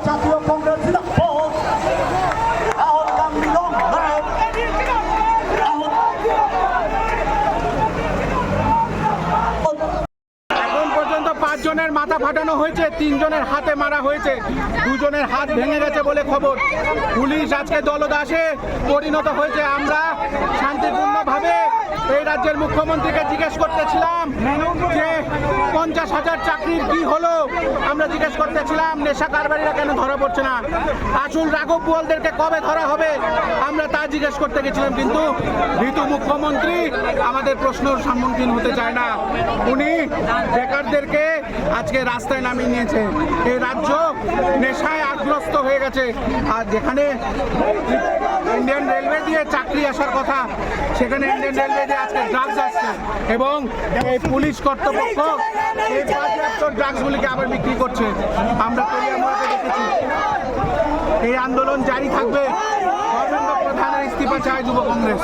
জাতীয় কংগ্রেস এখন পর্যন্ত 5 জনের মাথা ফাটানো হয়েছে, 3 জনের হাতে মারা হয়েছে, 2 জনের হাত ভেঙে গেছে বলে খবর। পুলিশ আজকে দলদাসে পরিণত হয়েছে। আমরা শান্তিপূর্ণভাবে এই রাজ্যের মুখ্যমন্ত্রীকে জিজ্ঞেস করতেছিলাম যে 50,000 চাকরির কি হলো। আমরা জিজ্ঞেস করতেছিলাম নেশা কারবারিরা কেন ধরা পড়ছে না, আসল রাঘব বোয়ালদেরকে কবে ধরা হবে, আমরা তা জিজ্ঞেস করতে গেছিলাম। কিন্তু ভীতু মুখ্যমন্ত্রী আমাদের প্রশ্নের সম্মুখীন হতে চায় না। উনি বেকারদেরকে আজকে রাস্তায় নামিয়ে নিয়েছে। এই রাজ্য নেশায় আগ্রস্ত হয়ে গেছে। আর যেখানে ইন্ডিয়ান রেলওয়ে দিয়ে চাকরি আসার কথা, সেখানে ইন্ডিয়ান রেলওয়ে দিয়ে আজকে ড্রাগস আসছে এবং এই পুলিশ কর্তৃপক্ষ এই বাজেয়াপ্ত ড্রাগসগুলিকে আবার বিক্রি করছে। আমরা তলিয়ামুড়াতে দেখেছি। এই আন্দোলন জারি থাকবে। ধর্মেন্দ্র প্রধানের ইস্তফা চায় যুব কংগ্রেস।